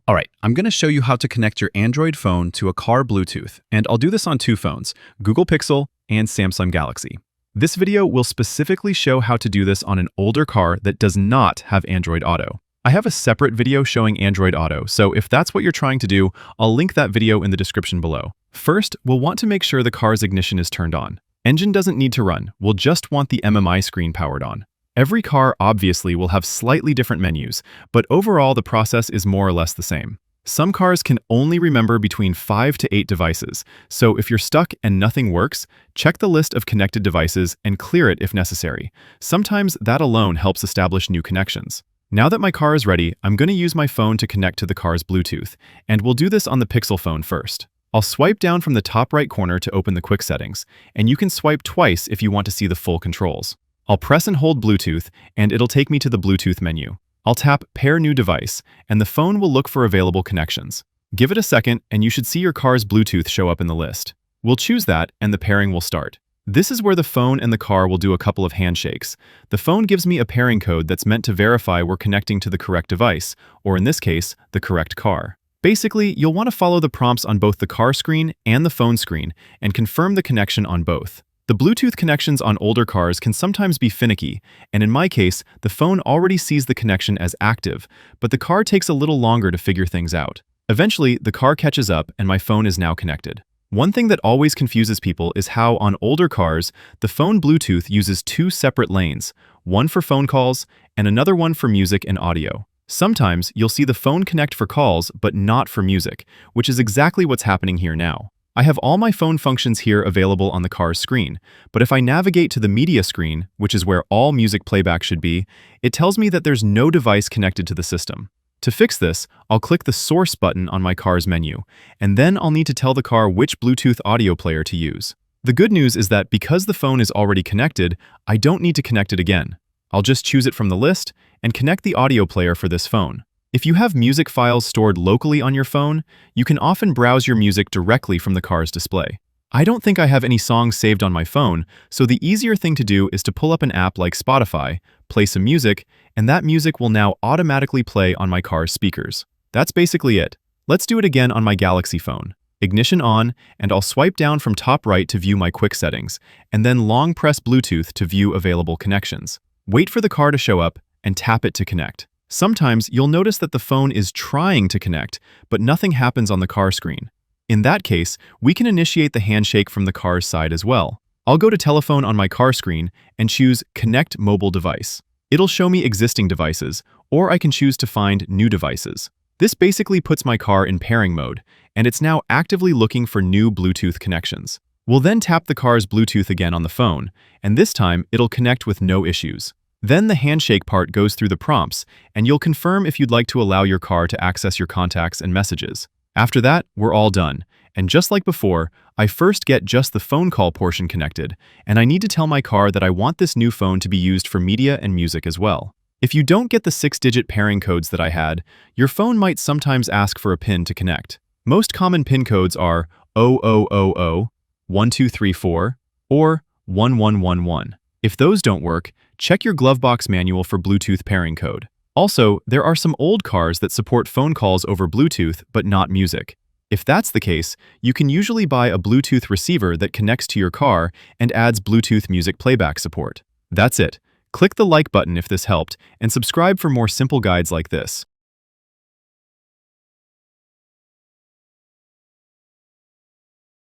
All right, I'm going to show you how to connect your Android phone to a car Bluetooth, and I'll do this on two phones, Google Pixel and Samsung Galaxy. This video will specifically show how to do this on an older car that does not have Android Auto. I have a separate video showing Android Auto, so if that's what you're trying to do, I'll link that video in the description below. First, we'll want to make sure the car's ignition is turned on. Engine doesn't need to run, we'll just want the MMI screen powered on. Every car obviously will have slightly different menus, but overall the process is more or less the same. Some cars can only remember between 5 to 8 devices, so if you're stuck and nothing works, check the list of connected devices and clear it if necessary. Sometimes that alone helps establish new connections. Now that my car is ready, I'm going to use my phone to connect to the car's Bluetooth, and we'll do this on the Pixel phone first. I'll swipe down from the top right corner to open the quick settings, and you can swipe twice if you want to see the full controls. I'll press and hold Bluetooth, and it'll take me to the Bluetooth menu. I'll tap Pair New Device, and the phone will look for available connections. Give it a second, and you should see your car's Bluetooth show up in the list. We'll choose that, and the pairing will start. This is where the phone and the car will do a couple of handshakes. The phone gives me a pairing code that's meant to verify we're connecting to the correct device, or in this case, the correct car. Basically, you'll want to follow the prompts on both the car screen and the phone screen, and confirm the connection on both. The Bluetooth connections on older cars can sometimes be finicky, and in my case, the phone already sees the connection as active, but the car takes a little longer to figure things out. Eventually, the car catches up and my phone is now connected. One thing that always confuses people is how, on older cars, the phone Bluetooth uses two separate lanes, one for phone calls and another one for music and audio. Sometimes you'll see the phone connect for calls but not for music, which is exactly what's happening here now. I have all my phone functions here available on the car's screen, but if I navigate to the media screen, which is where all music playback should be, it tells me that there's no device connected to the system. To fix this, I'll click the Source button on my car's menu, and then I'll need to tell the car which Bluetooth audio player to use. The good news is that because the phone is already connected, I don't need to connect it again. I'll just choose it from the list and connect the audio player for this phone. If you have music files stored locally on your phone, you can often browse your music directly from the car's display. I don't think I have any songs saved on my phone, so the easier thing to do is to pull up an app like Spotify, play some music, and that music will now automatically play on my car's speakers. That's basically it. Let's do it again on my Galaxy phone. Ignition on, and I'll swipe down from top right to view my quick settings, and then long press Bluetooth to view available connections. Wait for the car to show up, and tap it to connect. Sometimes you'll notice that the phone is trying to connect, but nothing happens on the car screen. In that case, we can initiate the handshake from the car's side as well. I'll go to Telephone on my car screen and choose Connect Mobile Device. It'll show me existing devices, or I can choose to find new devices. This basically puts my car in pairing mode, and it's now actively looking for new Bluetooth connections. We'll then tap the car's Bluetooth again on the phone, and this time it'll connect with no issues. Then the handshake part goes through the prompts, and you'll confirm if you'd like to allow your car to access your contacts and messages. After that, we're all done. And just like before, I first get just the phone call portion connected, and I need to tell my car that I want this new phone to be used for media and music as well. If you don't get the 6-digit pairing codes that I had, your phone might sometimes ask for a PIN to connect. Most common PIN codes are 0000, 1234, or 1111. If those don't work, check your glove box manual for Bluetooth pairing code. Also, there are some old cars that support phone calls over Bluetooth but not music. If that's the case, you can usually buy a Bluetooth receiver that connects to your car and adds Bluetooth music playback support. That's it. Click the like button if this helped, and subscribe for more simple guides like this.